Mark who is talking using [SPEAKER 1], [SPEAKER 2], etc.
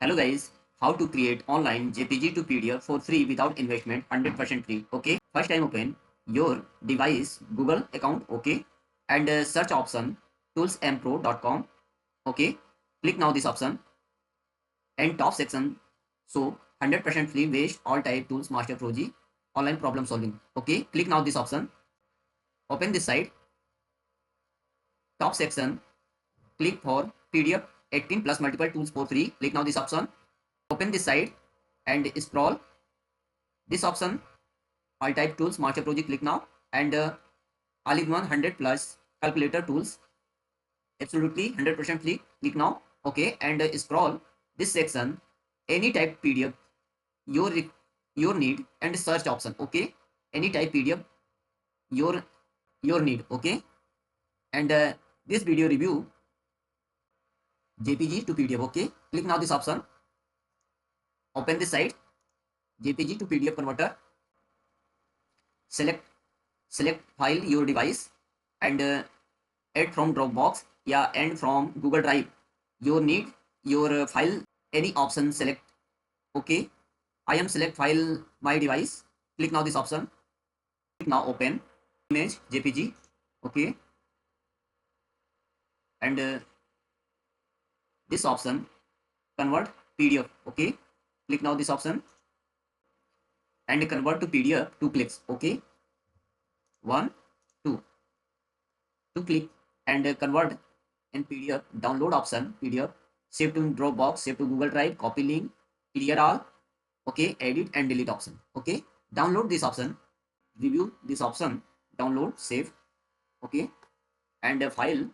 [SPEAKER 1] Hello guys, how to create online JPG to PDF for free without investment, 100% free. Okay, first time open your device Google account. Okay, and search option toolsampro.com. Okay, click now this option and top section. So 100% free waste all type tools master proji online problem solving. Okay, click now this option. Open this site. Top section. Click for PDF 18 plus multiple tools for free. Click now this option. Open this site and scroll this option all type tools master project. Click now and all in 100 plus calculator tools absolutely 100% free. Click now. Okay, and scroll this section any type PDF your your need and search option. Okay, any type PDF your need. Okay, and this video review JPG to PDF. Okay, click now this option. Open this site JPG to PDF converter. Select file your device and add from Dropbox yeah and from Google Drive. You need your file any option select. Okay, I am select file my device. Click now this option. Click now open image JPG. Okay, and this option convert PDF. Okay, click now this option and convert to PDF 2 clicks. Okay, 1 2 click and convert in PDF. Download option PDF, save to Dropbox, save to Google Drive, copy link, clear all. Okay, edit and delete option. Okay, download this option, review this option, download, save. Okay, and file